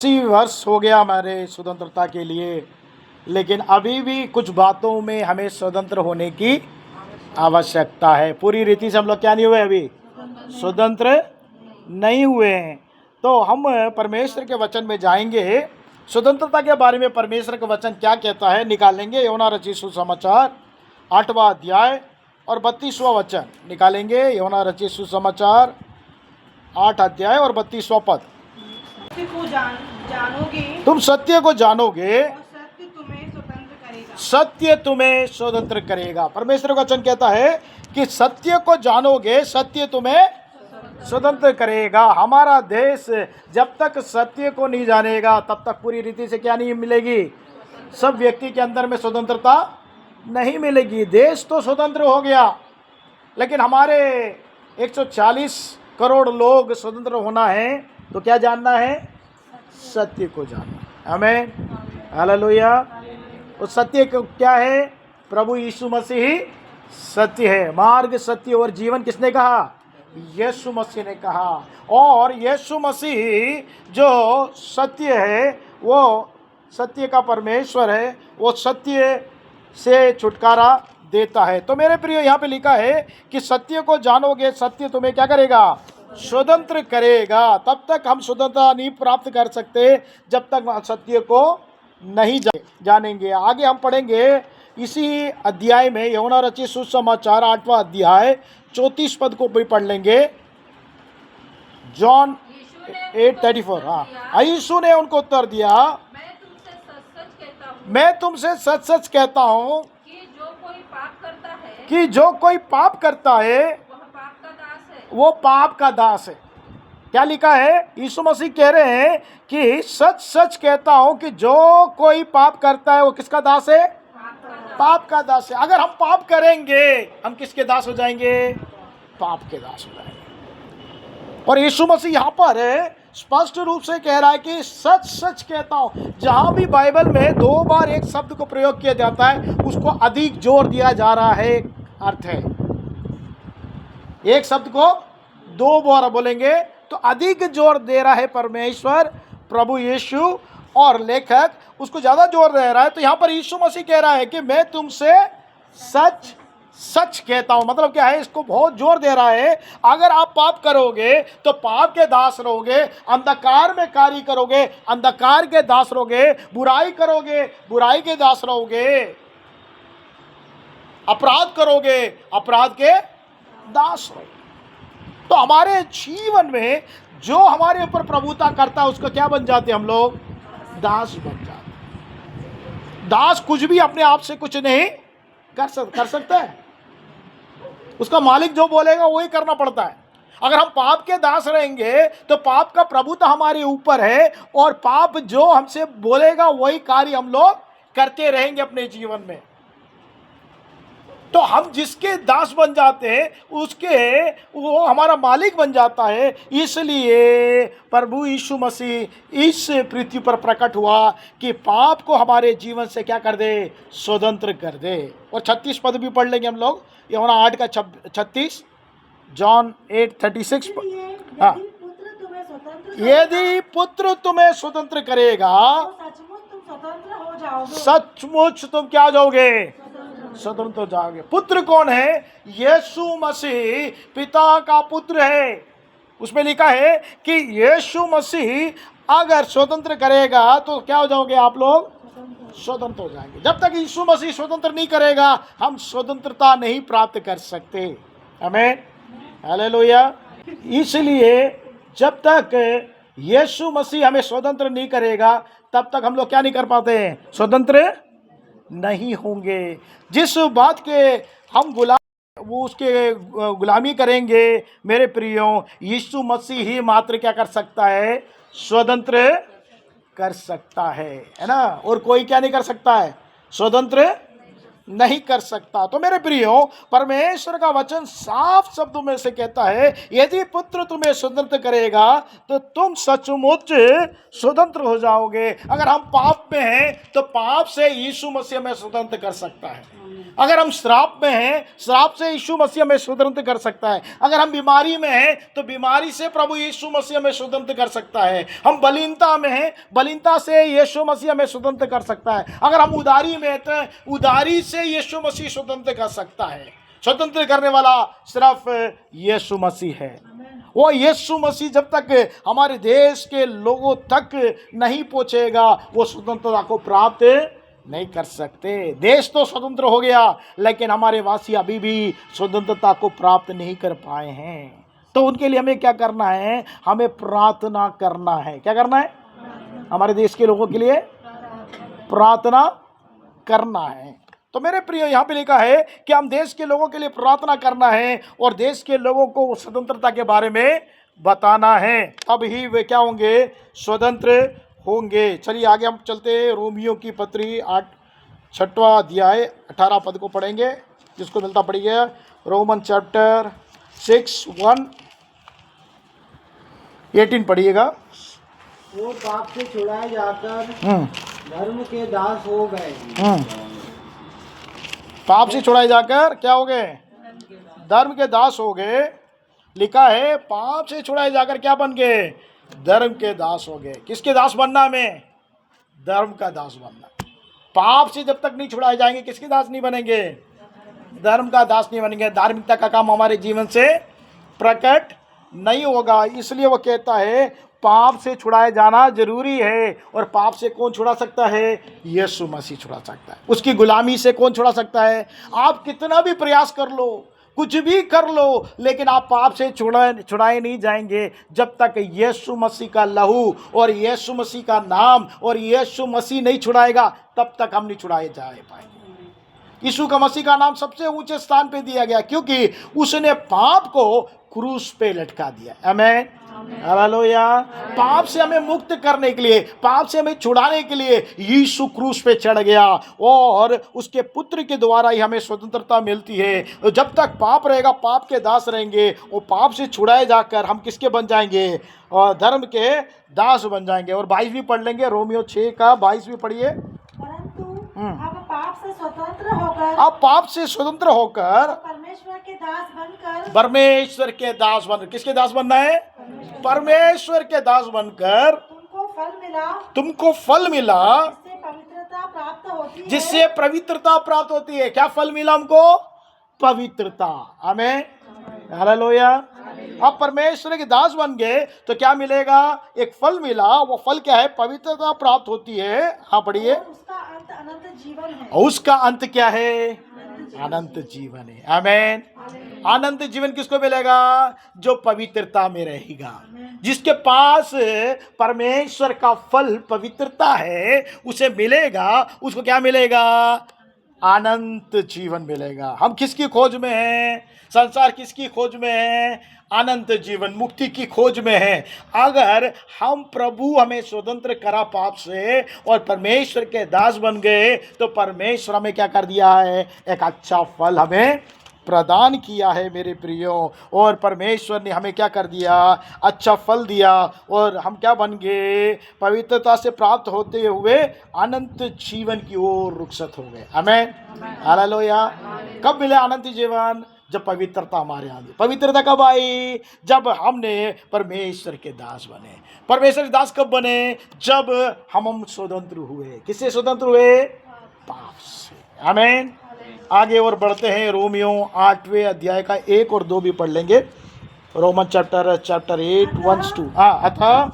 80 वर्ष हो गया हमारे स्वतंत्रता के लिए, लेकिन अभी भी कुछ बातों में हमें स्वतंत्र होने की आवश्यकता है। पूरी रीति से हम लोग क्या नहीं हुए, अभी स्वतंत्र नहीं हुए हैं। तो हम परमेश्वर के वचन में जाएंगे। स्वतंत्रता के बारे में परमेश्वर का वचन क्या कहता है निकालेंगे। यूहन्ना रचित सुसमाचार 8वां अध्याय और 32वां वचन निकालेंगे। यूहन्ना रचित सुसमाचार 8 अध्याय और 32वां पद। जानोगे, तुम सत्य को जानोगे, और सत्य तुम्हें स्वतंत्र करेगा। सत्य तुम्हें स्वतंत्र करेगा। परमेश्वर का वचन कहता है कि सत्य को जानोगे, सत्य तुम्हें स्वतंत्र करेगा। हमारा देश जब तक सत्य को नहीं जानेगा तब तक पूरी रीति से क्या नहीं मिलेगी, सब व्यक्ति के अंदर में स्वतंत्रता नहीं मिलेगी। देश तो स्वतंत्र हो गया, लेकिन हमारे 140 करोड़ लोग स्वतंत्र होना है तो क्या जानना है, सत्य को जानना। आमीन, हालेलुया। उस सत्य को क्या है, प्रभु यीशु मसीह ही सत्य है। मार्ग, सत्य और जीवन किसने कहा, यीशु मसीह ने कहा। और यीशु मसीह जो सत्य है, वो सत्य का परमेश्वर है, वो सत्य से छुटकारा देता है। तो मेरे प्रिय, यहाँ पे लिखा है कि सत्य को जानोगे, सत्य तुम्हें क्या करेगा, स्वतंत्र करेगा। तब तक हम स्वतंत्रता नहीं प्राप्त कर सकते जब तक सत्य को नहीं जानेंगे। आगे हम पढ़ेंगे इसी अध्याय में, यूहन्ना रचित सुसमाचार 8वां अध्याय 34 पद को भी पढ़ लेंगे। जॉन 8:34। हाँ, यीशु ने उनको उत्तर दिया, मैं तुमसे सच सच कहता हूँ कि जो कोई पाप करता है, कि जो कोई पाप करता है वह पाप का दास है। वो पाप का दास है। क्या लिखा है, यीशु मसीह कह रहे हैं कि सच सच कहता हूं कि जो कोई पाप करता है वो किसका दास है, पाप का दास है। अगर हम पाप करेंगे हम किसके दास हो जाएंगे, पाप के दास हो जाएंगे। और यीशु मसीह यहाँ पर स्पष्ट रूप से कह रहा है कि सच सच कहता हूं। जहां भी बाइबल में 2 बार एक शब्द को प्रयोग किया जाता है उसको अधिक जोर दिया जा रहा है। अर्थ है, एक शब्द को 2 बार बोलेंगे तो अधिक जोर दे रहा है परमेश्वर, प्रभु यीशु, और लेखक उसको ज़्यादा जोर दे रहा है। तो यहाँ पर यीशु मसीह कह रहा है कि मैं तुमसे सच सच कहता हूँ। मतलब क्या है, इसको बहुत जोर दे रहा है। अगर आप पाप करोगे तो पाप के दास रहोगे, अंधकार में कार्य करोगे, अंधकार के दास रहोगे, बुराई करोगे, बुराई के दास रहोगे, अपराध करोगे, अपराध के दास रहोगे। तो हमारे जीवन में जो हमारे ऊपर प्रभुता करता है उसका क्या बन जाते हैं हम लोग, दास बन जाते। दास कुछ भी अपने आप से कुछ नहीं कर सकता है। उसका मालिक जो बोलेगा वही करना पड़ता है। अगर हम पाप के दास रहेंगे तो पाप का प्रभुता हमारे ऊपर है, और पाप जो हमसे बोलेगा वही कार्य हम लोग करते रहेंगे अपने जीवन में। तो हम जिसके दास बन जाते हैं उसके वो हमारा मालिक बन जाता है। इसलिए प्रभु यीशु मसीह इस पृथ्वी पर प्रकट हुआ कि पाप को हमारे जीवन से क्या कर दे, स्वतंत्र कर दे। और 36 पद भी पढ़ लेंगे हम लोग, यूहन्ना 8 का 36, जॉन 8:36। हाँ, यदि पुत्र तुम्हें स्वतंत्र करेगा, सचमुच तुम स्वतंत्र हो जाओगे। सचमुच तुम क्या हो जाओगे, स्वतंत्र हो जाओगे। पुत्र कौन है, यीशु मसीह पिता का पुत्र है। उसमें लिखा है कि यीशु मसीह अगर स्वतंत्र करेगा तो क्या हो जाओगे आप लोग, स्वतंत्र हो जाएंगे। जब तक यीशु मसीह स्वतंत्र नहीं करेगा हम स्वतंत्रता नहीं प्राप्त कर सकते। आमीन, हालेलुया। इसलिए जब तक यीशु मसीह हमें स्वतंत्र नहीं करेगा तब तक हम लोग क्या नहीं कर पाते हैं, स्वतंत्र नहीं होंगे। जिस बात के हम वो उसके गुलामी करेंगे, मेरे प्रियो, यीशु मसीह ही मात्र क्या कर सकता है, स्वतंत्र कर सकता है ना। और कोई क्या नहीं कर सकता है, स्वतंत्र नहीं कर सकता। तो मेरे प्रियो, परमेश्वर का वचन साफ शब्दों में से कहता है, यदि पुत्र तुम्हें स्वतंत्र करेगा तो तुम सचमुच स्वतंत्र हो जाओगे। अगर हम पाप में हैं तो पाप से यीशु मसीह हमें स्वतंत्र कर सकता है। अगर हम श्राप में हैं, श्राप से यीशु मसीह हमें स्वतंत्र कर सकता है। अगर हम बीमारी में हैं तो बीमारी से प्रभु यीशु मसीह हमें स्वतंत्र कर सकता है। हम बलीनता में हैं, बलीनता से यीशु मसीह हमें स्वतंत्र कर सकता है। अगर हम उदारी में हैं तो उदारी से यीशु मसीह स्वतंत्र कर सकता है। स्वतंत्र करने वाला सिर्फ यीशु मसीह है। वो यीशु मसीह जब तक हमारे देश के लोगों तक नहीं पहुंचेगा, वो स्वतंत्रता को प्राप्त नहीं कर सकते। देश तो स्वतंत्र हो गया, लेकिन हमारे वासी अभी भी स्वतंत्रता को प्राप्त नहीं कर पाए हैं। तो उनके लिए हमें क्या करना है? हमें प्रार्थना करना है। क्या करना है? हमारे देश के लोगों के लिए प्रार्थना करना है। तो मेरे प्रिय, यहाँ पे लिखा है कि हम देश के लोगों के लिए प्रार्थना करना है और देश के लोगों को स्वतंत्रता के बारे में बताना है। तब ही वे क्या होंगे? स्वतंत्र होंगे। चलिए आगे हम चलते हैं। रोमियो की पत्री 6वां अध्याय 18 पद को पढ़ेंगे। जिसको मिलता पढ़िए। रोमन चैप्टर 6:18 पढ़िएगा। वो पाप से छुड़ाए जाकर धर्म के दास हो गए। पाप से छुड़ाए जाकर क्या हो गए? धर्म के दास हो गए। लिखा है पाप से छुड़ाए जाकर क्या बन गए? धर्म के दास हो गए। किसके दास बनना? हमें धर्म का दास बनना। पाप से जब तक नहीं छुड़ाए जाएंगे किसके दास नहीं बनेंगे? धर्म का दास नहीं बनेंगे। धार्मिकता का काम हमारे जीवन से प्रकट नहीं होगा। इसलिए वो कहता है पाप से छुड़ाए जाना जरूरी है। और पाप से कौन छुड़ा सकता है? यीशु मसीह छुड़ा सकता है। उसकी गुलामी से कौन छुड़ा सकता है? आप कितना भी प्रयास कर लो, कुछ भी कर लो, लेकिन आप पाप से छुड़ाए नहीं जाएंगे जब तक यीशु मसीह का लहू और यीशु मसीह का नाम और यीशु मसीह नहीं छुड़ाएगा, तब तक हम नहीं छुड़ाए जा पाएंगे। यीशु का मसीह का नाम सबसे ऊंचे स्थान पे दिया गया क्योंकि उसने पाप को क्रूस पे लटका दिया। आमीन, हालेलुया। पाप से हमें मुक्त करने के लिए, पाप से हमें छुड़ाने के लिए यीशु क्रूस पे चढ़ गया और उसके पुत्र के द्वारा ही हमें स्वतंत्रता मिलती है। जब तक पाप रहेगा, पाप के दास रहेंगे। और पाप से छुड़ाए जाकर हम किसके बन जाएंगे? और धर्म के दास बन जाएंगे। और 22 भी पढ़ लेंगे। रोमियो 6 का 22 भी पढ़िए। परंतु अब पाप से स्वतंत्र होकर, अब पाप से स्वतंत्र होकर परमेश्वर के दास बनकर, परमेश्वर के दास बनकर, किसके दास बनना है? परमेश्वर के दास बनकर तुमको फल मिला जिससे पवित्रता प्राप्त होती है। जिससे पवित्रता प्राप्त होती है। क्या फल मिला हमको? पवित्रता। आमीन, हालेलुया। अब परमेश्वर के दास बन गए तो क्या मिलेगा? एक फल मिला। वो फल क्या है? पवित्रता प्राप्त होती है। हाँ पढ़िए। उसका अंत अनंत जीवन है। उसका अंत क्या है? अनंत जीवन है। आमीन। अनंत जीवन किसको मिलेगा? जो पवित्रता में रहेगा। जिसके पास परमेश्वर का फल पवित्रता है, उसे मिलेगा। उसको क्या मिलेगा? अनंत जीवन मिलेगा। हम किसकी खोज में हैं? संसार किसकी खोज में है? अनंत जीवन, मुक्ति की खोज में है। अगर हम प्रभु हमें स्वतंत्र करा पाप से और परमेश्वर के दास बन गए तो परमेश्वर हमें क्या कर दिया है? एक अच्छा फल हमें प्रदान किया है मेरे प्रियो। और परमेश्वर ने हमें क्या कर दिया? अच्छा फल दिया। और हम क्या बन गए? पवित्रता से प्राप्त होते हुए अनंत जीवन की ओर रुखसत हो गए। आमीन, हालेलुया। कब मिले अनंत जीवन? जब पवित्रता हमारे यहाँ आई। पवित्रता कब आई? जब हमने परमेश्वर के दास बने। परमेश्वर के दास कब बने? जब हम स्वतंत्र हुए। किससे स्वतंत्र हुए? पाप से। आमीन। आगे और बढ़ते हैं। रोमियो 8वें अध्याय का 1 और 2 भी पढ़ लेंगे। Roman chapter 8 1-2। अतः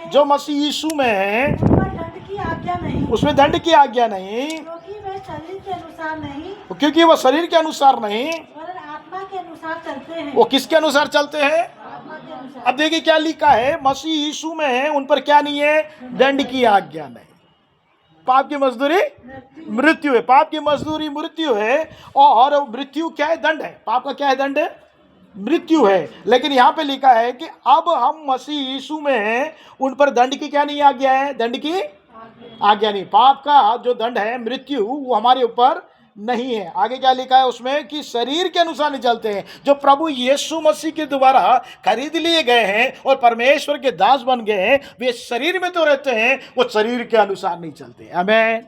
जो मसीह यीशु में है, उसमें दंड की आज्ञा नहीं, क्योंकि वह शरीर के अनुसार नहीं, क्योंकि वह शरीर के अनुसार नहीं, वरन आत्मा के अनुसार चलते हैं। वो किसके अनुसार चलते हैं? आत्मा के अनुसार। अब देखिए क्या लिखा है। मसीह यीशु में है, उन पर क्या नहीं है? दंड की आज्ञा नहीं। पाप की मजदूरी मृत्यु है। पाप की मजदूरी मृत्यु है। और मृत्यु क्या है? दंड है। पाप का क्या है? दंड है, मृत्यु है। लेकिन यहाँ पे लिखा है कि अब हम मसीह यीशु में हैं, उन पर दंड की क्या नहीं आज्ञा है? दंड की आज्ञा नहीं। पाप का जो दंड है मृत्यु, वो हमारे ऊपर नहीं है। आगे क्या लिखा है उसमें कि शरीर के अनुसार नहीं चलते हैं। जो प्रभु यीशु मसीह के द्वारा खरीद लिए गए हैं और परमेश्वर के दास बन गए हैं, वे शरीर में तो रहते हैं, वो शरीर के अनुसार नहीं चलते। आमीन।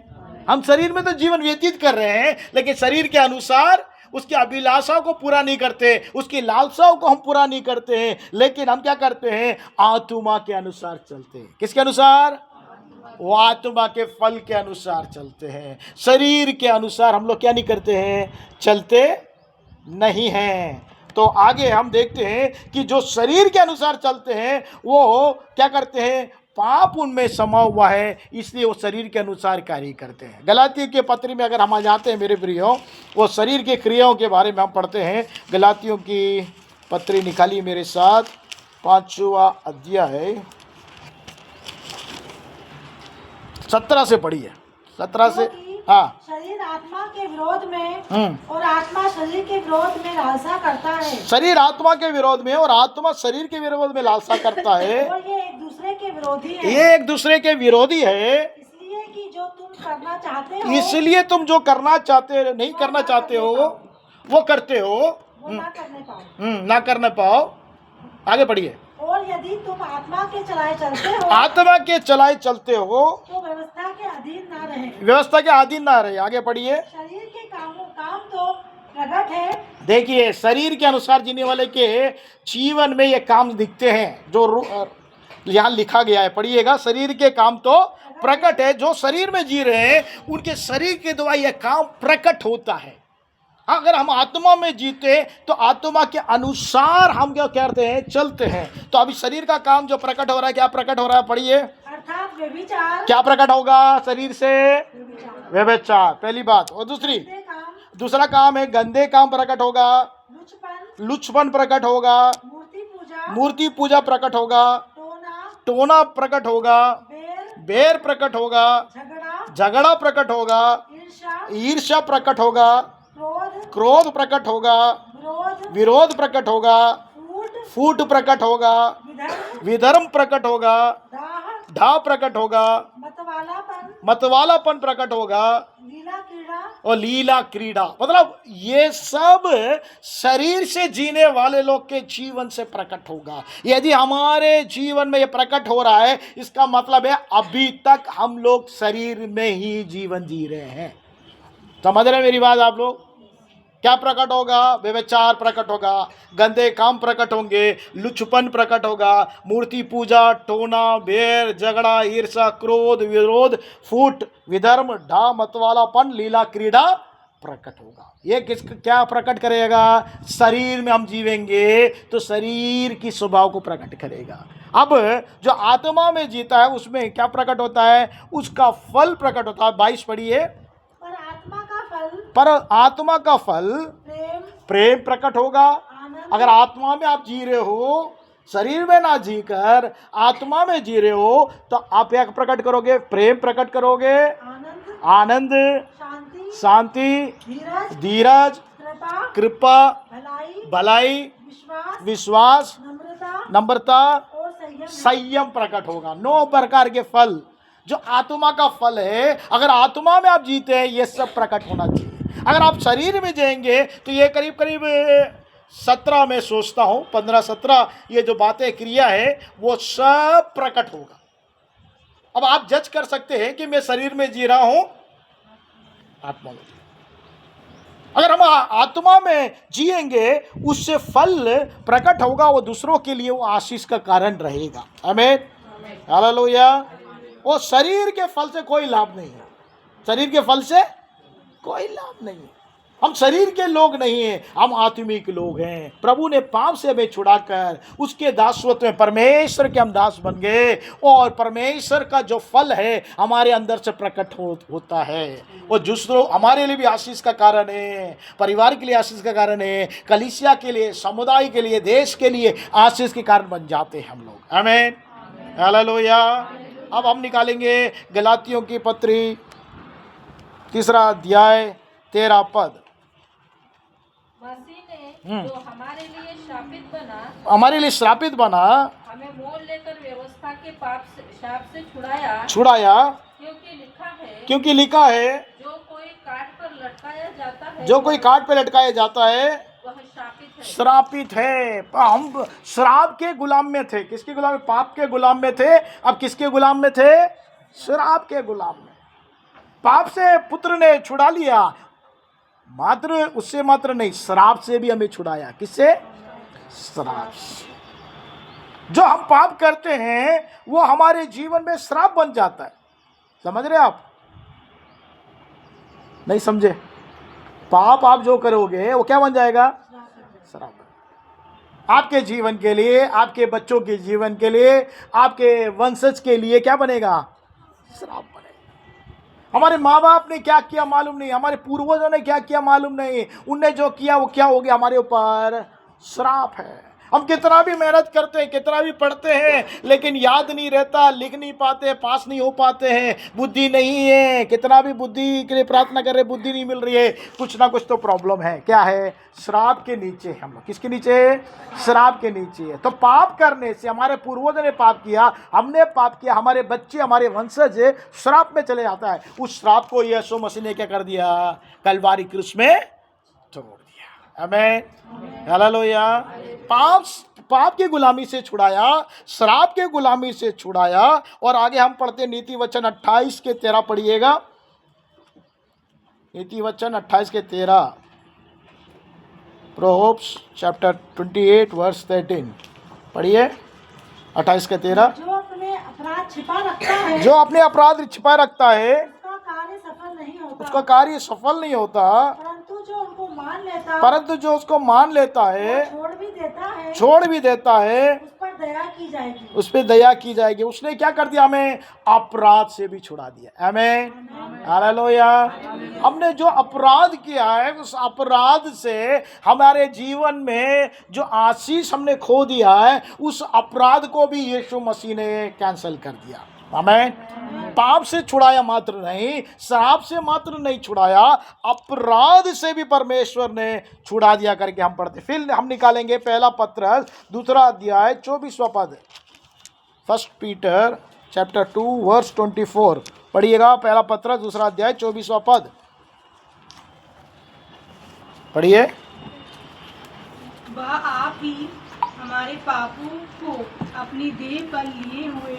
हम शरीर में तो जीवन व्यतीत कर रहे हैं, लेकिन शरीर के अनुसार उसकी अभिलाषाओं को पूरा नहीं करते, उसकी लालसाओं को हम पूरा नहीं करते हैं, लेकिन हम क्या करते हैं? आत्मा के अनुसार चलते हैं। किसके अनुसार? वो आत्मा के फल के अनुसार चलते हैं। शरीर के अनुसार हम लोग क्या नहीं करते हैं? चलते नहीं हैं। तो आगे हम देखते हैं कि जो शरीर के अनुसार चलते हैं वो क्या करते हैं? पाप उनमें समा हुआ है, इसलिए वो शरीर के अनुसार कार्य करते हैं। गलातियों के पत्र में अगर हम आ जाते हैं मेरे प्रियो, वो शरीर के क्रियाओं के बारे में हम पढ़ते हैं। गलातियों की पत्री निकालिए मेरे साथ, 5वां अध्याय 17 से पढ़िए। 17 से। हाँ। शरीर आत्मा के विरोध में और आत्मा शरीर के विरोध में लालसा करता है। शरीर आत्मा के विरोध में और आत्मा शरीर के विरोध में लालसा करता है। और ये एक दूसरे के विरोधी है। ये एक दूसरे के विरोधी है। इसलिए कि जो तुम करना चाहते हो, इसलिए तुम जो करना चाहते नहीं करना चाहते हो वो करते हो, वो ना करने पाओ। ना करने पाओ। आगे पढ़िए। और यदि तुम आत्मा के चलाए चलते हो, आत्मा के चलाए चलते हो तो व्यवस्था के अधीन ना रहे। व्यवस्था के अधीन ना रहे। आगे पढ़िए। शरीर के काम तो प्रकट है। देखिए, शरीर के अनुसार जीने वाले के जीवन में ये काम दिखते हैं जो यहाँ लिखा गया है। पढ़िएगा। शरीर के काम तो प्रकट है। जो शरीर में जी रहे हैं उनके शरीर के द्वारा यह काम प्रकट होता है। अगर हम आत्मा में जीते तो आत्मा के अनुसार हम क्या करते हैं? चलते हैं। तो अभी शरीर का काम जो प्रकट हो रहा है, क्या प्रकट हो रहा है? पढ़िए। अर्थात व्यभिचार। क्या प्रकट होगा शरीर से? व्यभिचार, पहली बात। और दूसरा काम है गंदे काम प्रकट होगा। लुचपन प्रकट होगा। मूर्ति पूजा प्रकट होगा। टोना प्रकट होगा। बैर प्रकट होगा। झगड़ा प्रकट होगा। ईर्ष्या प्रकट होगा। क्रोध प्रकट होगा। विरोध प्रकट होगा। फूट प्रकट होगा। विधर्म प्रकट होगा। ढा प्रकट होगा। मतवालापन प्रकट होगा। और लीला क्रीड़ा। मतलब ये सब शरीर से जीने वाले लोग के जीवन से प्रकट होगा। यदि हमारे जीवन में ये प्रकट हो रहा है, इसका मतलब है अभी तक हम लोग शरीर में ही जीवन जी रहे हैं। समझ रहे मेरी बात आप लोग? क्या प्रकट होगा? व्यभिचार प्रकट होगा। गंदे काम प्रकट होंगे। लुचपन प्रकट होगा। मूर्ति पूजा, टोना, बैर, झगड़ा, ईर्ष्या, क्रोध, विरोध, फूट, विधर्म, ढा, मतवालापन, लीला क्रीड़ा प्रकट होगा। ये क्या प्रकट करेगा? शरीर में हम जीवेंगे तो शरीर की स्वभाव को प्रकट करेगा। अब जो आत्मा में जीता है उसमें क्या प्रकट होता है? उसका फल प्रकट होता है। 22 पढ़िए। पर आत्मा का फल प्रेम प्रकट होगा। अगर आत्मा में आप जी रहे हो, शरीर में ना जीकर आत्मा में जी रहे हो, तो आप क्या प्रकट करोगे? प्रेम प्रकट करोगे। आनंद, शांति, धीरज, कृपा, भलाई, विश्वास, नम्रता, संयम प्रकट होगा। 9 प्रकार के फल जो आत्मा का फल है, अगर आत्मा में आप जीते हैं ये सब प्रकट होना चाहिए। अगर आप शरीर में जाएंगे तो ये करीब करीब 17 में सोचता हूँ 15-17 ये जो बातें क्रिया है वो सब प्रकट होगा। अब आप जज कर सकते हैं कि मैं शरीर में जी रहा हूँ, आत्मा में। अगर हम आत्मा में जिएंगे उससे फल प्रकट होगा, वो दूसरों के लिए वो आशीष का कारण रहेगा। आमीन, हालेलुया। वो शरीर के फल से कोई लाभ नहीं है। शरीर के फल से कोई लाभ नहीं है। हम शरीर के लोग नहीं हैं, हम आत्मिक लोग हैं। प्रभु ने पाप से हमें छुड़ाकर उसके दासत्व में परमेश्वर के हम दास बन गए, और परमेश्वर का जो फल है हमारे अंदर से प्रकट होता है। वो दूसरों हमारे लिए भी आशीष का कारण है, परिवार के लिए आशीष का कारण है, कलीसिया के लिए, समुदाय के लिए, देश के लिए आशीष के कारण बन जाते हैं हम लोग। आमीन, हालेलुया। अब हम निकालेंगे गलातियों की पत्री 3 अध्याय 13 पद। मसीह ने जो हमारे लिए श्रापित बना, हमें मोल लेकर व्यवस्था के पाप से शाप से छुड़ाया, छुड़ाया। क्योंकि क्योंकि लिखा है जो कोई काट पर लटकाया जाता है जो कोई काट पे लटकाया जाता है वह शापित है। श्रापित है। हम श्राप के गुलाम में थे। किसके गुलाम में? पाप के गुलाम में थे। अब किसके गुलाम में थे? श्राप के गुलाम में। पाप से पुत्र ने छुड़ा लिया, मात्र उससे मात्र नहीं, श्राप से भी हमें छुड़ाया। किससे? श्राप से। जो हम पाप करते हैं वो हमारे जीवन में श्राप बन जाता है। समझ रहे आप? नहीं समझे? पाप आप जो करोगे वो क्या बन जाएगा? श्राप। आपके जीवन के लिए, आपके बच्चों के जीवन के लिए, आपके वंशज के लिए क्या बनेगा? श्राप बनेगा। हमारे माँ बाप ने क्या किया मालूम नहीं, हमारे पूर्वजों ने क्या किया मालूम नहीं, उनने जो किया वो क्या हो गया? हमारे ऊपर श्राप है। हम कितना भी मेहनत करते हैं, कितना भी पढ़ते हैं, लेकिन याद नहीं रहता, लिख नहीं पाते, पास नहीं हो पाते हैं, बुद्धि नहीं है। कितना भी बुद्धि के लिए प्रार्थना कर रहे, बुद्धि नहीं मिल रही है। कुछ ना कुछ तो प्रॉब्लम है। क्या है? श्राप के नीचे हम लोग। किसके नीचे? श्राप के नीचे है। तो पाप करने से, हमारे पूर्वजों ने पाप किया, हमने पाप किया, हमारे बच्चे, हमारे वंशज श्राप में चले जाता है। उस श्राप को यीशु मसीह ने क्या कर दिया? कलवारी क्रूस में तोड़ दिया। आमीन, हालेलुया। पाप की गुलामी से छुड़ाया, श्राप के गुलामी से छुड़ाया। और आगे हम पढ़ते नीति वचन 28 के 13 पढ़िएगा। नीति वचन 28 के 13, प्रोवर्ब्स चैप्टर 28 वर्स 13 पढ़िए। 28 के 13। जो अपने अपराध छिपा रखता है, जो अपने अपराध छिपा रखता है उसका कार्य सफल नहीं होता। उसका कार्य सफल नहीं होता, परंतु जो उनको मान लेता, परंतु जो उसको मान लेता है, छोड़ भी देता है, छोड़ भी देता है, उस पर दया की जाएगी। उस पर दया की जाएगी। उसने क्या कर दिया? हमें अपराध से भी छुड़ा दिया। आमीन, हालेलुया। हमने जो अपराध किया है, उस अपराध से हमारे जीवन में जो आशीष हमने खो दिया है, उस अपराध को भी यीशु मसीह ने कैंसिल कर दिया। आमीन। पाप से छुड़ाया मात्र नहीं, श्राप से मात्र नहीं छुड़ाया, अपराध से भी परमेश्वर ने छुड़ा दिया करके हम पढ़ते। फिर हम निकालेंगे पहला पत्र दूसरा अध्याय 24वां पद, 1 पीटर चैप्टर 2 वर्स 24 पढ़िएगा। पहला पत्र दूसरा अध्याय 24वां पद पढ़िए। वह आप ही हमारे पापों को अपनी देह पर लिए हुए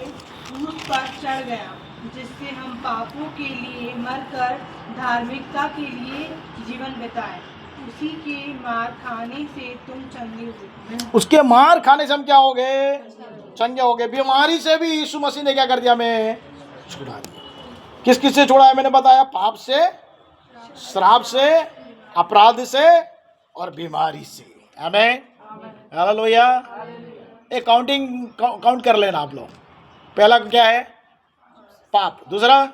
क्रूस पर चढ़ गया, जिससे हम पापों के लिए मरकर धार्मिकता के लिए जीवन बिताए। उसी के मार खाने से तुम चंगे हुए। उसके मार खाने से हम क्या हो गए? चंगे हो गए। बीमारी से भी यीशु मसीह ने क्या कर दिया? हमें छुड़ा दिया। किस किस से छुड़ाया? मैंने बताया, पाप से, श्राप से, अपराध से और बीमारी से। आमीन, हालेलुया। एक काउंट कर लेना आप लोग। पहला क्या है? पाप। दूसरा,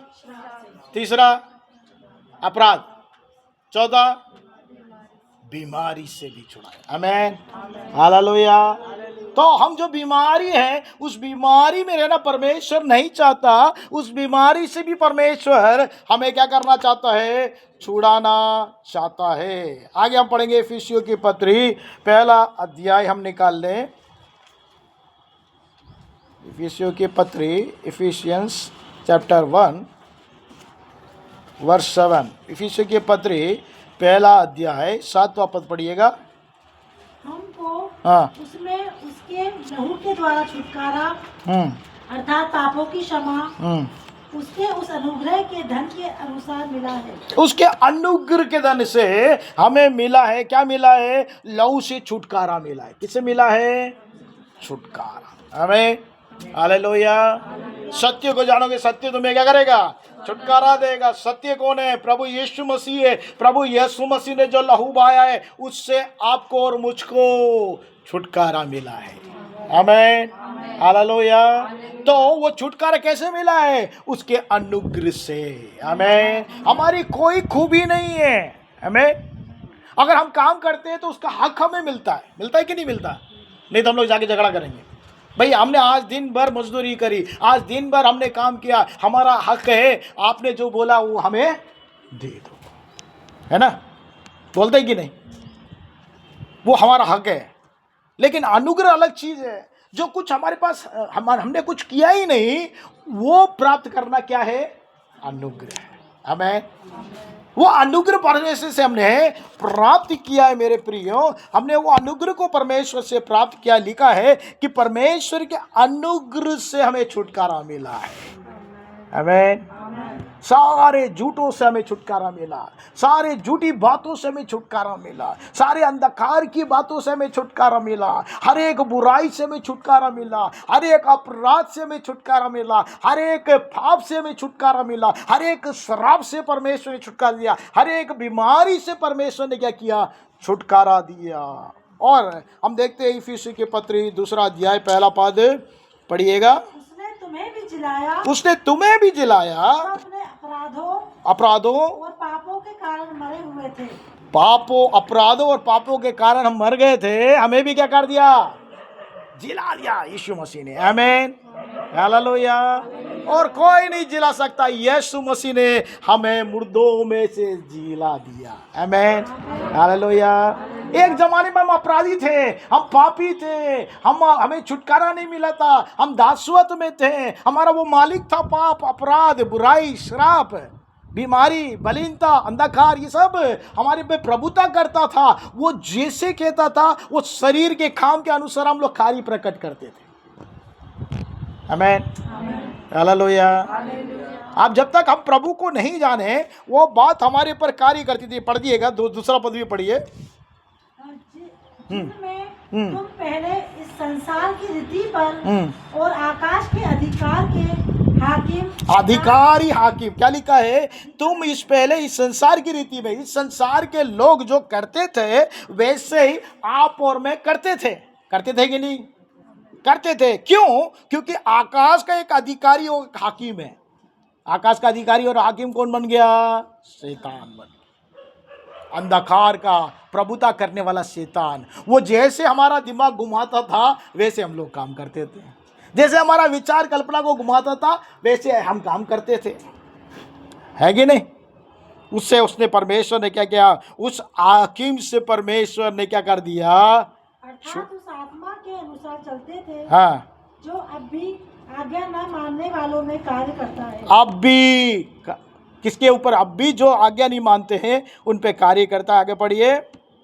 तीसरा अपराध, चौथा बीमारी से भी छुड़ाया। आमीन, हालेलुया। तो हम जो बीमारी है, उस बीमारी में रहना परमेश्वर नहीं चाहता। उस बीमारी से भी परमेश्वर हमें क्या करना चाहता है? छुड़ाना चाहता है। आगे हम पढ़ेंगे इफिसियों की पत्री पहला अध्याय हम निकाल लें। इफिसियों की पत्री, इफिशियंस चैप्टर 1 वर्स 7। इफिसियों की पत्री पहला अध्याय 7वां पद पढ़िएगा। हमको हाँ। उसमें उसके लहू के द्वारा छुटकारा, अर्थात पापों की क्षमा, उसके उस अनुग्रह के धन के अनुसार मिला है। उसके अनुग्रह के धन से हमें मिला है। क्या मिला है? लहू से छुटकारा मिला है। किससे मिला है? छुटकारा। हमें, हालेलुया। सत्य को जानोगे, सत्य तुम्हें क्या करेगा? छुटकारा देगा। सत्य कौन है? प्रभु यीशु मसीह है। प्रभु यीशु मसीह ने जो लहू बहाया है, उससे आपको और मुझको छुटकारा मिला है। आमीन, हालेलुया। तो वो छुटकारा कैसे मिला है? उसके अनुग्रह से। आमीन। हमारी कोई खूबी नहीं है। आमीन। अगर हम काम करते हैं तो उसका हक हमें मिलता है। मिलता है कि नहीं मिलता? नहीं तो हम लोग जाके झगड़ा करेंगे। भाई, हमने आज दिन भर मजदूरी करी, आज दिन भर हमने काम किया, हमारा हक है, आपने जो बोला वो हमें दे दो, है ना? बोलते हैं कि नहीं? वो हमारा हक है। लेकिन अनुग्रह अलग चीज है। जो कुछ हमारे पास हमने कुछ किया ही नहीं, वो प्राप्त करना क्या है? अनुग्रह है। हमें वो अनुग्रह परमेश्वर से हमने प्राप्त किया है मेरे प्रियो। हमने वो अनुग्रह को परमेश्वर से प्राप्त किया। लिखा है कि परमेश्वर के अनुग्रह से हमें छुटकारा मिला है। आमीन। सारे झूठों से हमें छुटकारा मिला, सारे झूठी बातों से हमें छुटकारा मिला, सारे अंधकार की बातों से हमें छुटकारा मिला, हर एक बुराई से हमें छुटकारा मिला, हर एक अपराध से हमें छुटकारा मिला, हर एक पाप से हमें छुटकारा मिला, हर एक श्राप से परमेश्वर ने छुटकारा दिया, हर एक बीमारी से परमेश्वर ने क्या किया? छुटकारा दिया। और हम देखते हैं इफिसी के पत्री 2 अध्याय 1 पद पढ़िएगा। उसने तुम्हें भी जिलाया, उसने तुम्हें भी जिलाया, अपने अपराधों और पापों के कारण मरे हुए थे। अपराधों और पापों के कारण हम मर गए थे, हमें भी क्या कर दिया? जिला दिया यीशु मसीह ने। आमीन, हालेलुया। और कोई नहीं जिला सकता, यीशु मसीह ने हमें मुर्दों में से जिला दिया। आमीन, हालेलुया। एक जमाने में हम अपराधी थे, हम पापी थे, हमें छुटकारा नहीं मिला था, हम दासत्व में थे, हमारा वो मालिक था पाप, अपराध, बुराई, श्राप, बीमारी, बलीनता, अंधकार, ये सब हमारे पे प्रभुता करता था। वो जैसे कहता था वो शरीर के काम के अनुसार हम लोग कार्य प्रकट करते थे। आमीन, हालेलुया। आप जब तक हम प्रभु को नहीं जाने वो बात हमारे पर कार्य करती थी। पढ़ दिएगा, दूसरा पद भी पढ़िए। जिनमें तुम पहले इस संसार की रीति पर और आकाश के अधिकारी हाकिम, क्या लिखा है? तुम इस पहले इस संसार की रीति में, इस संसार के लोग जो करते थे वैसे ही आप और मैं करते थे कि नहीं? करते थे। क्यों? क्योंकि आकाश का एक अधिकारी और हाकिम है। आकाश का अधिकारी और हाकिम कौन बन गया? शैतान बन गया। अंधकार का प्रभुता करने वाला शैतान। वो जैसे हमारा दिमाग घुमाता था वैसे हम लोग काम करते थे, जैसे हमारा विचार कल्पना को घुमाता था वैसे हम काम करते थे, है कि नहीं? उससे उसने परमेश्वर ने क्या किया? उस हाकिम से परमेश्वर ने क्या कर दिया? अर्थात उस आत्मा के अनुसार चलते थे, हाँ, जो अब भी आज्ञा न मानने वालों में कार्य करता है। अब भी किसके ऊपर? अब भी जो आज्ञा नहीं मानते हैं उन पे कार्य करता है। आगे पढ़िए।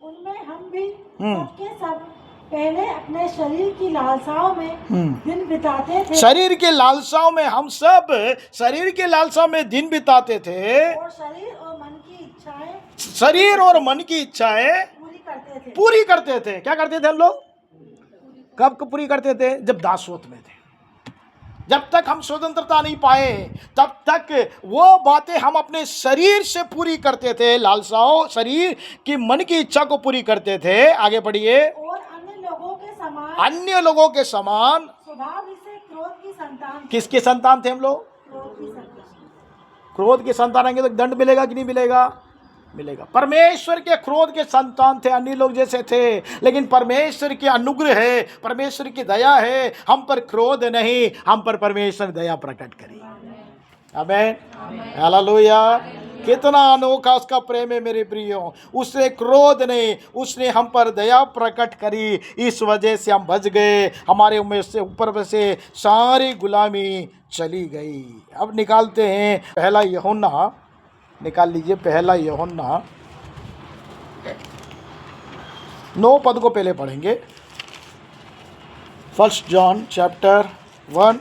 उनमें हम भी सबके सब पहले अपने शरीर की लालसाओं में दिन बिताते थे। शरीर के लालसाओं में हम सब शरीर के लालसाओं में दिन बिताते थे, और शरीर और मन की इच्छाएं पूरी करते थे। क्या करते थे हम लोग? कब पूरी करते थे? जब दासत्व में थे। जब तक हम स्वतंत्रता नहीं पाए तब तक वो बातें हम अपने शरीर से पूरी करते थे। लालसाओं, शरीर की, मन की इच्छा को पूरी करते थे। आगे बढ़िए। और अन्य लोगों के समान स्वभाव से क्रोध की संतान। किसके संतान थे हम लोग? क्रोध के संतान आएंगे तो दंड मिलेगा कि नहीं मिलेगा? मिलेगा। परमेश्वर के क्रोध के संतान थे, अन्य लोग जैसे थे, लेकिन परमेश्वर की अनुग्रह है, परमेश्वर की दया है। हम पर क्रोध नहीं, हम पर परमेश्वर दया प्रकट करी। आमीन, हालेलुया। कितना अनोखा उसका प्रेम है मेरे प्रियो। उसने क्रोध नहीं, उसने हम पर दया प्रकट करी। इस वजह से हम बच गए, हमारे ऊपर से सारी गुलामी चली गई। अब निकालते हैं पहला यूहन्ना, निकाल लीजिए पहला यूहन्ना 9 पद को पहले पढ़ेंगे। 1 जॉन चैप्टर 1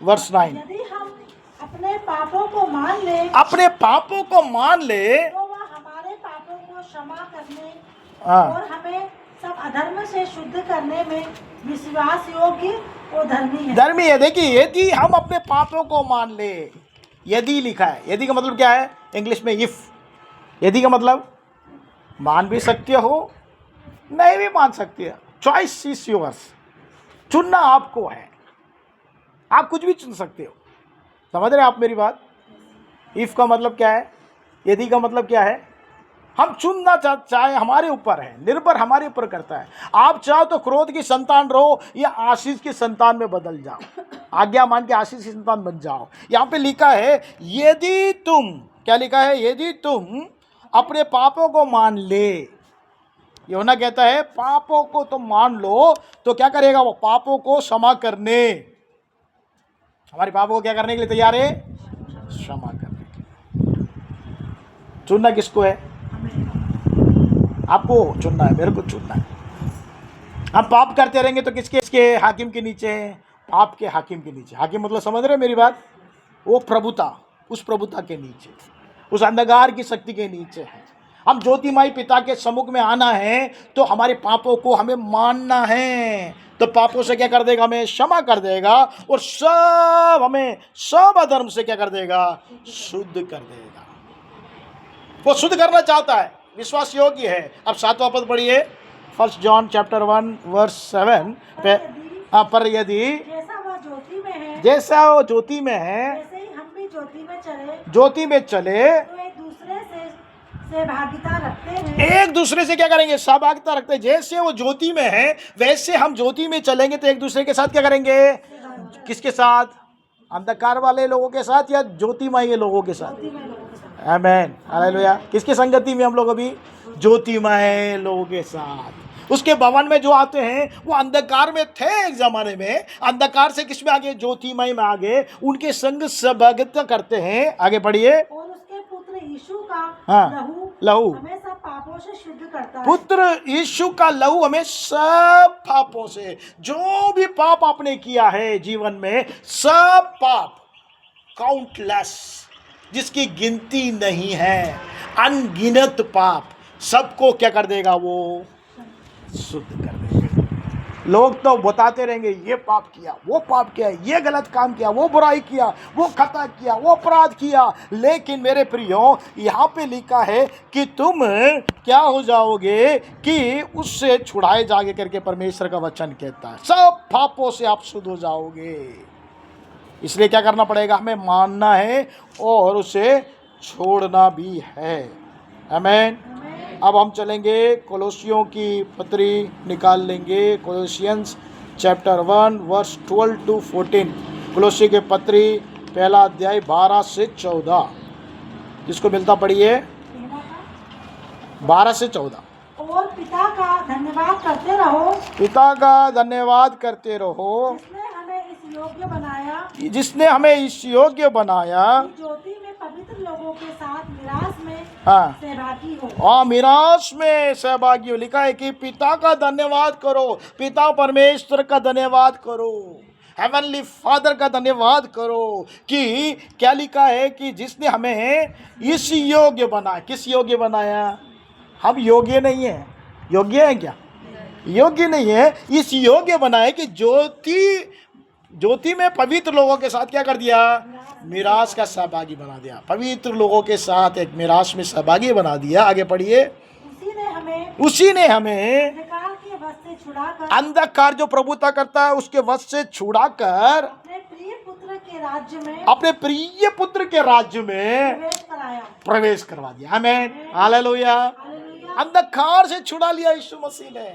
वर्स 9। यदि हम अपने पापों को मान ले तो वह हमारे पापों को क्षमा करने और हमें सब अधर्म से शुद्ध करने में विश्वास योग्य और धर्मी है। देखिए, यदि हम अपने पापों को मान ले, यदि लिखा है। यदि का मतलब क्या है? इंग्लिश में इफ। यदि का मतलब मान भी सकते हो, नहीं भी मान सकते हो। Choice is yours. चुनना आपको है, आप कुछ भी चुन सकते हो। समझ रहे आप मेरी बात? इफ का मतलब क्या है? यदि का मतलब क्या है? हम चुनना चाहे हमारे ऊपर है, निर्भर हमारे ऊपर करता है। आप चाहो तो क्रोध की संतान रहो या आशीष की संतान में बदल जाओ, आज्ञा मान के आशीष की संतान बन जाओ। यहाँ पे लिखा है यदि तुम, क्या लिखा है? यदि तुम अपने पापों को मान ले। यूहन्ना कहता है पापों को तुम मान लो तो क्या करेगा वो? पापों को क्षमा करने, हमारे पापों को क्या करने के लिए तैयार है? क्षमा करने के लिए। चुनना किसको है? आपको चुनना है, मेरे को चुनना है। हम पाप करते रहेंगे तो किसके हाकिम के नीचे हैं? पाप के हाकिम के नीचे। हाकिम मतलब समझ रहे मेरी बात? वो प्रभुता, उस प्रभुता के नीचे, उस अंधकार की शक्ति के नीचे है। हम ज्योतिमय पिता के सम्मुख में आना है तो हमारे पापों को हमें मानना है, तो पापों से क्या कर देगा? हमें क्षमा कर देगा, और सब हमें सब अधर्म से क्या कर देगा? शुद्ध कर देगा। वो शुद्ध करना चाहता है, विश्वास योग्य है। अब 7वां पद पढ़िए, 1 जॉन चैप्टर 1 वर्स 7 पे। पर यदि जैसा वह ज्योति में है, जैसा वो ज्योति में है, वैसे ही हम भी ज्योति में चले, ज्योति में चले, तो एक दूसरे से भागिता रखते हैं। एक दूसरे से क्या करेंगे? सहभागिता रखते हैं। जैसे वो ज्योति में है वैसे हम ज्योति में चलेंगे, तो एक दूसरे के साथ क्या करेंगे? किसके साथ? अंधकार वाले लोगों के साथ या ज्योतिमय लोगों के साथ? आमीन, हालेलुया। किसकी संगति में हम लोग अभी? ज्योतिमय लोगों के साथ। उसके भवन में जो आते हैं वो अंधकार में थे एक जमाने में, अंधकार से किस में आगे? ज्योतिमय में आगे, उनके संग सहभागिता करते हैं। आगे पढ़िए। और उसके पुत्र यीशु का हाँ, लहू हमें सब पापों से शुद्ध करता है। पुत्र यीशु का लहू हमें सब पापों से, जो भी पाप आपने किया है जीवन में, सब पाप, काउंटलेस, जिसकी गिनती नहीं है, अनगिनत पाप, सबको क्या कर देगा? वो शुद्ध कर देगा। लोग तो बताते रहेंगे ये पाप किया, वो पाप किया, ये गलत काम किया, वो बुराई किया, वो खता किया, वो अपराध किया, लेकिन मेरे प्रियो यहाँ पे लिखा है कि तुम क्या हो जाओगे? कि उससे छुड़ाए जाओगे करके परमेश्वर का वचन कहता है। सब पापों से आप शुद्ध हो जाओगे। इसलिए क्या करना पड़ेगा? हमें मानना है और उसे छोड़ना भी है। आमीन। अब हम चलेंगे, कोलोसियों की पत्री निकाल लेंगे, कोलोसियंस चैप्टर 1 वर्स 12 to 14। कोलोसी के पत्री पहला अध्याय 12 से 14। जिसको मिलता पढ़िए 12 से 14। और पिता का धन्यवाद करते रहो, पिता का धन्यवाद करते रहो, जिसने हमें इस योग्य बनाया ज्योति में पवित्र लोगों के साथ मिरास में हाँ सहभागी हो। हाँ, मिरास में सहभागी हो। लिखा है कि पिता का धन्यवाद करो, पिता परमेश्वर का धन्यवाद करो, हेवनली फादर का धन्यवाद करो। कि क्या लिखा है? कि जिसने हमें इस योग्य बनाया। किस योग्य बनाया? हम योग्य नहीं है। योग्य है क्या? योग्य नहीं है। इस योग्य बनाया कि ज्योति में पवित्र लोगों के साथ क्या कर दिया? मिरास का सहभागी बना दिया। पवित्र लोगों के साथ एक मिरास में सहभागी बना दिया। आगे पढ़िए। उसी ने हमें अंधकार के वश से छुड़ाकर, अंधकार जो प्रभुता करता है उसके वश से छुड़ाकर अपने प्रिय पुत्र के राज्य में, अपने प्रिय पुत्र के राज्य में प्रवेश करवा दिया। आमीन, हालेलुया। अंधकार से छुड़ा लिया यीशु मसीह ने।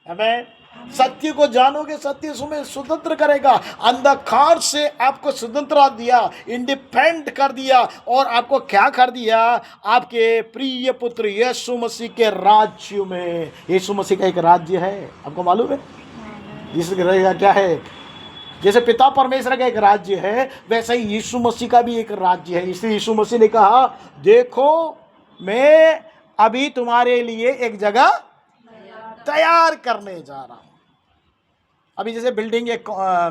आमीन। सत्य को जानोगे, सत्य तुम्हें स्वतंत्र करेगा। अंधकार से आपको स्वतंत्रता दिया, इंडिपेंडेंट कर दिया, और आपको क्या कर दिया? आपके प्रिय पुत्र यीशु मसीह के राज्य में। यीशु मसीह का एक राज्य है, आपको मालूम है? जिसका क्या है? जैसे पिता परमेश्वर का एक राज्य है, वैसे ही यीशु मसीह का भी एक राज्य है। इसलिए यीशु मसीह ने कहा, देखो मैं अभी तुम्हारे लिए एक जगह तैयार करने जा रहा हूं। अभी जैसे बिल्डिंग एक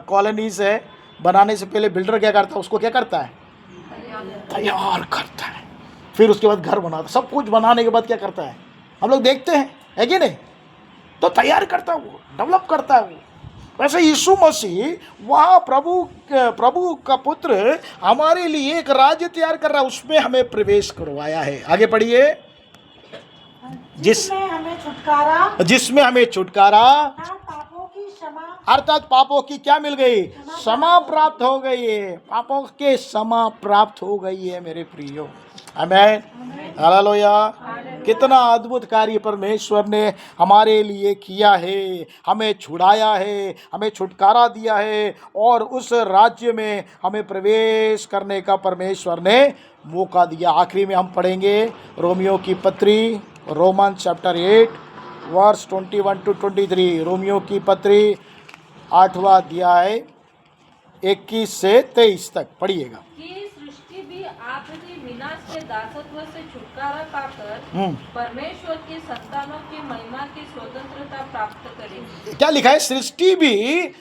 कॉलोनीज है, बनाने से पहले बिल्डर क्या करता है? उसको क्या करता है? तैयार करता है। फिर उसके बाद घर बनाता है। सब कुछ बनाने के बाद क्या करता है? हम लोग देखते हैं, है कि नहीं? तो तैयार करता है, वो डेवलप करता है वो। वैसे यीशु मसीह वहाँ प्रभु का पुत्र हमारे लिए एक राज्य तैयार कर रहा है, उसमें हमें प्रवेश करवाया है। आगे पढ़िए। जिसमें हमें छुटकारा अर्थात पापों की क्या मिल गई? क्षमा प्राप्त हो गई है। पापों के क्षमा प्राप्त हो गई है मेरे प्रियो। आमीन, हालेलुया। कितना अद्भुत कार्य परमेश्वर ने हमारे लिए किया है। हमें छुड़ाया है, हमें छुटकारा दिया है, और उस राज्य में हमें प्रवेश करने का परमेश्वर ने मौका दिया। आखिरी में हम पढ़ेंगे रोमियो की पत्री, रोमन चैप्टर 8 वर्स 21 to 23। रोमियो की पत्री 8वां अध्याय 21 से 23 तक पढ़िएगा। कि सृष्टि भी आप भी विनाश के दासत्व से छुटकारा पाकर परमेश्वर की संतानों की महिमा की स्वतंत्रता प्राप्त करेंगे। क्या लिखा है? सृष्टि भी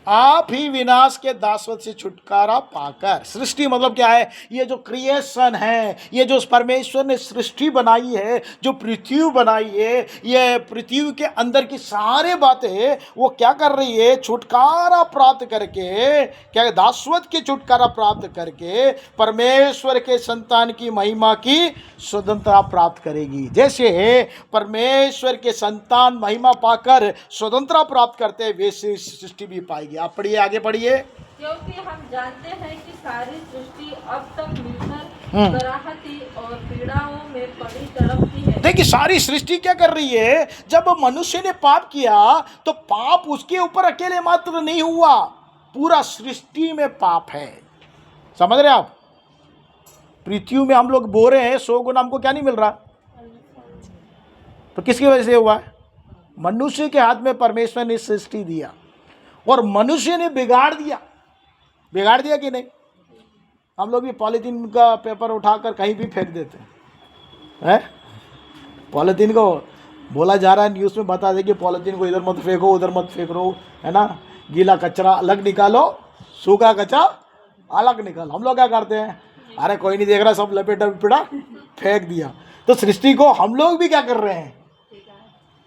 आप ही विनाश के दासत्व से छुटकारा पाकर। सृष्टि मतलब क्या है? ये जो क्रिएशन है, ये जो परमेश्वर ने सृष्टि बनाई है, जो पृथ्वी बनाई है, ये पृथ्वी के अंदर की सारे बातें वो क्या कर रही है? छुटकारा प्राप्त करके, क्या दासत्व की छुटकारा प्राप्त करके परमेश्वर के संतान की महिमा की स्वतंत्रता प्राप्त करेगी। जैसे परमेश्वर के संतान महिमा पाकर स्वतंत्रता प्राप्त करते हैं, वैसे सृष्टि भी पाएगी। आप पढ़िए, आगे पढ़िए। क्योंकि हम जानते हैं कि सारी सृष्टि अब तक मिलकर कराहती और पीड़ाओं में पड़ी तड़पती है। देखिए सारी सृष्टि क्या कर रही है? जब मनुष्य ने पाप किया तो पाप उसके ऊपर अकेले मात्र नहीं हुआ, पूरा सृष्टि में पाप है। समझ रहे आप? पृथ्वी में हम लोग बो रहे हैं, 100 गुना हमको क्या नहीं मिल रहा? तो किसकी वजह से हुआ है? मनुष्य के हाथ में परमेश्वर ने सृष्टि दिया और मनुष्य ने बिगाड़ दिया। बिगाड़ दिया कि नहीं? हम लोग भी पॉलीथीन का पेपर उठाकर कहीं भी फेंक देते हैं। पॉलीथीन को बोला जा रहा है, न्यूज़ में बता दे कि पॉलीथीन को इधर मत फेंको, उधर मत फेंको, है ना? गीला कचरा अलग निकालो, सूखा कचरा अलग निकालो। हम लोग क्या करते हैं? अरे कोई नहीं देख रहा, सब लपेटा पिटा फेंक दिया। तो सृष्टि को हम लोग भी क्या कर रहे हैं?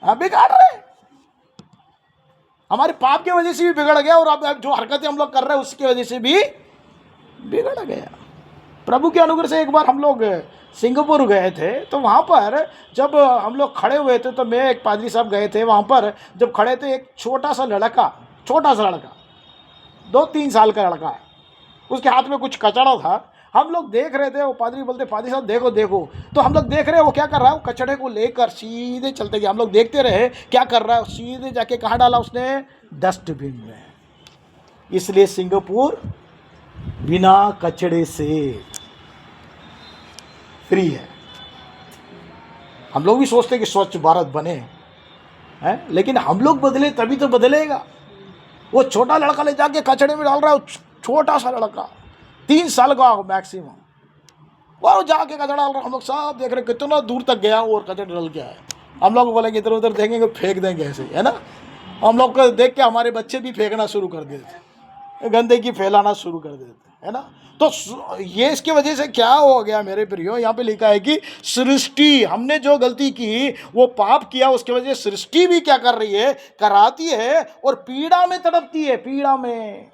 बिगाड़ रहे हैं। हमारे पाप की वजह से भी बिगड़ गया, और अब जो हरकतें हम लोग कर रहे हैं उसकी वजह से भी बिगड़ गया। प्रभु के अनुग्रह से एक बार हम लोग सिंगापुर गए थे, तो वहाँ पर जब हम लोग खड़े हुए थे, तो मैं एक पादरी साहब गए थे वहाँ पर। जब खड़े थे, एक छोटा सा लड़का 2-3 साल का लड़का है, उसके हाथ में कुछ कचड़ा था। हम लोग देख रहे थे, वो पादरी बोलते, पादरी साहब देखो देखो। तो हम लोग देख रहे हैं वो क्या कर रहा है, वो कचड़े को लेकर सीधे चलते गए। हम लोग देखते रहे क्या कर रहा है, सीधे जाके कहाँ डाला उसने? डस्टबिन में। इसलिए सिंगापुर बिना कचड़े से फ्री है। हम लोग भी सोचते कि स्वच्छ भारत बने हैं, लेकिन हम लोग बदले तभी तो बदलेगा। वो छोटा लड़का ले जाके कचड़े में डाल रहा है, छोटा सा लड़का 3 साल का मैक्सिमम, वो जाके कचड़ा डाल रहा। हम लोग सब देख रहे कितना दूर तक गया और कचड़ा डाल के आया। हम लोग बोलेंगे इधर उधर देखेंगे, फेंक देंगे ऐसे, है ना? हम लोग को देख के हमारे बच्चे भी फेंकना शुरू कर देते, गंदगी फैलाना शुरू कर देते, है ना? तो ये इसकी वजह से क्या हो गया मेरे प्रियो? यहाँ पे लिखा है कि सृष्टि, हमने जो गलती की, वो पाप किया, उसकी वजह से सृष्टि भी क्या कर रही है? कराती है और पीड़ा में तड़पती है। पीड़ा में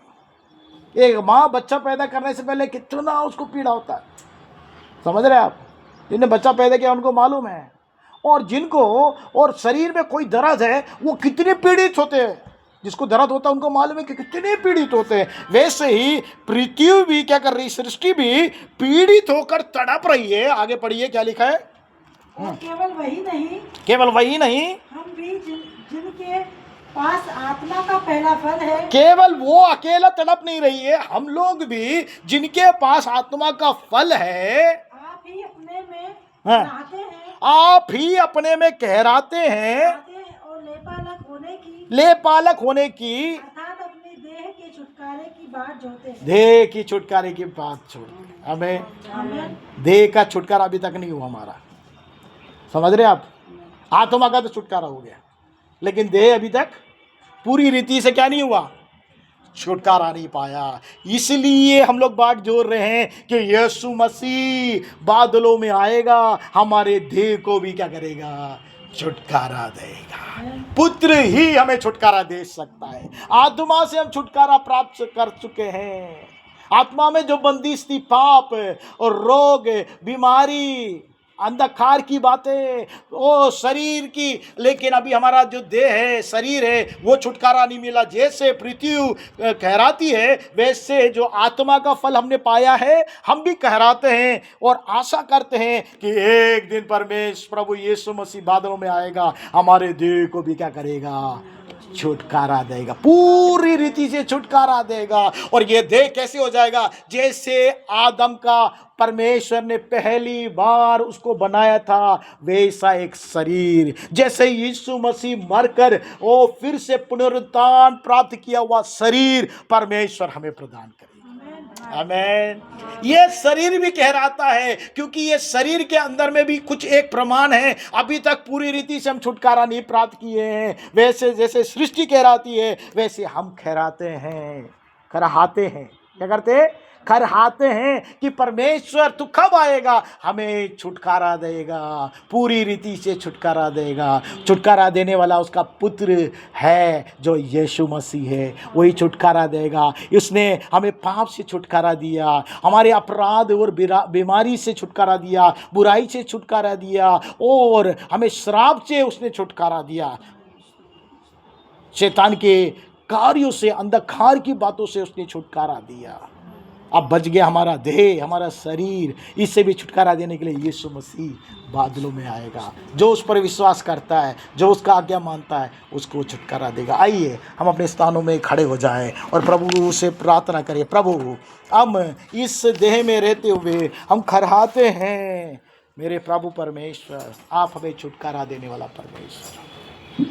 एक माँ बच्चा पैदा करने से पहले कितना उसको पीड़ा होता है। समझ रहे आप? जिन्हें बच्चा पैदा किया उनको मालूम है। और जिनको और शरीर में कोई दर्द है वो कितने पीड़ित होते हैं। जिसको दर्द होता है उनको मालूम है कि कितने पीड़ित होते हैं। वैसे ही पृथ्वी भी क्या कर रही? सृष्टि भी पीड़ित होकर तड़प रही है। आगे पढ़िए, क्या लिखा है? और केवल वही नहीं, हम भी जिनके पास आत्मा का पहला फल है, केवल वो अकेला तड़प नहीं रही है, हम लोग भी जिनके पास आत्मा का फल है, आप ही अपने में हाँ, कहराते हैं, आप ही अपने में कहराते हैं और लेपालक होने की अर्थात अपने देह के छुटकारे की बात जोते हैं। देह की छुटकारे की बात छोड़, हमें देह का छुटकारा अभी तक नहीं हुआ हमारा। समझ रहे आप? आत्मा का तो छुटकारा हो गया, लेकिन देह अभी तक पूरी रीति से क्या नहीं हुआ? छुटकारा नहीं पाया। इसलिए हम लोग बात जोड़ रहे हैं कि यीशु मसीह बादलों में आएगा, हमारे देह को भी क्या करेगा? छुटकारा देगा। पुत्र ही हमें छुटकारा दे सकता है। आत्मा से हम छुटकारा प्राप्त कर चुके हैं। आत्मा में जो बंदिश थी, पाप और रोग, बीमारी, अंधकार की बातें, वो शरीर की, लेकिन अभी हमारा जो देह है, शरीर है, वो छुटकारा नहीं मिला। जैसे पृथ्वी कहराती है, वैसे जो आत्मा का फल हमने पाया है, हम भी कहराते हैं और आशा करते हैं कि एक दिन परमेश्वर प्रभु यीशु मसीह बादलों में आएगा, हमारे देह को भी क्या करेगा? छुटकारा देगा, पूरी रीति से छुटकारा देगा। और ये देह कैसे हो जाएगा? जैसे आदम का परमेश्वर ने पहली बार उसको बनाया था, वैसा एक शरीर। जैसे यीशु मसीह मरकर वो फिर से पुनरुत्थान प्राप्त किया हुआ शरीर परमेश्वर हमें प्रदान करेगा। आमेन। ये शरीर भी कहराता है, क्योंकि ये शरीर के अंदर में भी कुछ एक प्रमाण है। अभी तक पूरी रीति से हम छुटकारा नहीं प्राप्त किए हैं। वैसे जैसे सृष्टि कहराती है, वैसे हम कहराते हैं, कहराते हैं। क्या करते? कहराते हैं कि परमेश्वर तू कब आएगा, हमें छुटकारा देगा, पूरी रीति से छुटकारा देगा। छुटकारा देने वाला उसका पुत्र है जो यीशु मसीह है, वही छुटकारा देगा। उसने हमें पाप से छुटकारा दिया, हमारे अपराध और बीमारी से छुटकारा दिया, बुराई से छुटकारा दिया, और हमें श्राप से उसने छुटकारा दिया। शैतान के कार्यों से, अंधकार की बातों से उसने छुटकारा दिया। अब बच गया हमारा देह, हमारा शरीर। इससे भी छुटकारा देने के लिए यीशु मसीह बादलों में आएगा। जो उस पर विश्वास करता है, जो उसका आज्ञा मानता है, उसको छुटकारा देगा। आइए हम अपने स्थानों में खड़े हो जाएं और प्रभु से प्रार्थना करें। प्रभु, हम इस देह में रहते हुए हम खरहाते हैं, मेरे प्रभु परमेश्वर, आप हमें छुटकारा देने वाला परमेश्वर।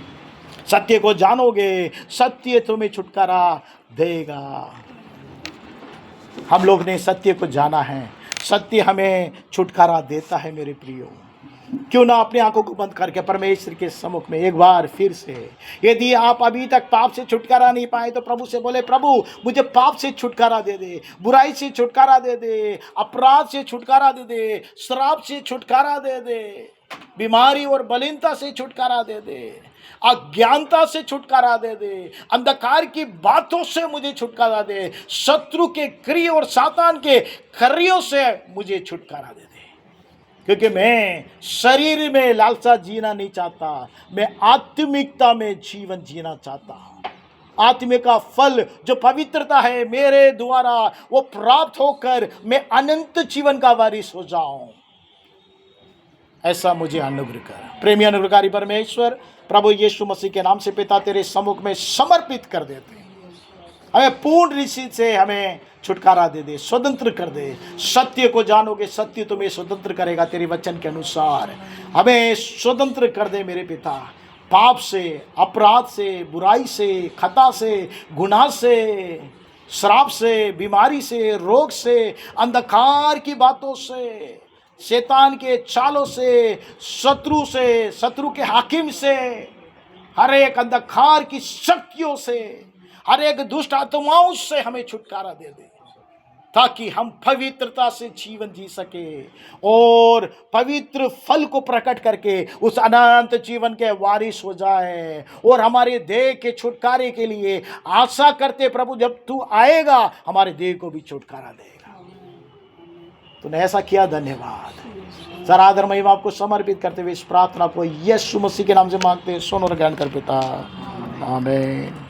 सत्य को जानोगे, सत्य तुम्हें छुटकारा देगा। हम लोग ने सत्य को जाना है, सत्य हमें छुटकारा देता है। मेरे प्रियो, क्यों ना अपनी आंखों को बंद करके परमेश्वर के सम्मुख में एक बार फिर से, यदि आप अभी तक पाप से छुटकारा नहीं पाए तो प्रभु से बोले, प्रभु मुझे पाप से छुटकारा दे दे, बुराई से छुटकारा दे दे, अपराध से छुटकारा दे दे, श्राप से छुटकारा दे दे, बीमारी और बलहीनता से छुटकारा दे दे, अज्ञानता से छुटकारा दे दे, अंधकार की बातों से मुझे छुटकारा दे, शत्रु के क्रिया और सातान के कार्यों से मुझे छुटकारा दे दे। क्योंकि मैं शरीर में लालसा जीना नहीं चाहता, मैं आत्मिकता में जीवन जीना चाहता हूँ। आत्मिक का फल जो पवित्रता है मेरे द्वारा, वो प्राप्त होकर मैं अनंत जीवन का वारिस हो जाऊं, ऐसा मुझे अनुग्रह कर। प्रेमी अनुग्रहकारी परमेश्वर, प्रभु यीशु मसीह के नाम से पिता तेरे सम्मुख में समर्पित कर देते हैं। हमें पूर्ण रीति से हमें छुटकारा दे दे, स्वतंत्र कर दे। सत्य को जानोगे, सत्य तुम्हें स्वतंत्र करेगा। तेरे वचन के अनुसार हमें स्वतंत्र कर दे मेरे पिता, पाप से, अपराध से, बुराई से, खता से, गुनाह से, श्राप से, बीमारी से, रोग से, अंधकार की बातों से, शैतान के चालों से, शत्रु से, शत्रु के हाकिम से, हर एक अंधकार की शक्तियों से, हर एक दुष्ट आत्माओं से हमें छुटकारा दे दे, ताकि हम पवित्रता से जीवन जी सके और पवित्र फल को प्रकट करके उस अनंत जीवन के वारिस हो जाए। और हमारे देह के छुटकारे के लिए आशा करते प्रभु, जब तू आएगा हमारे देह को भी छुटकारा देगा। तूने ऐसा किया, धन्यवाद। सर आदर महिमा आपको समर्पित करते हुए इस प्रार्थना को यीशु मसीह के नाम से मांगते हैं, सुन और ग्रहण कर पिता, आमीन।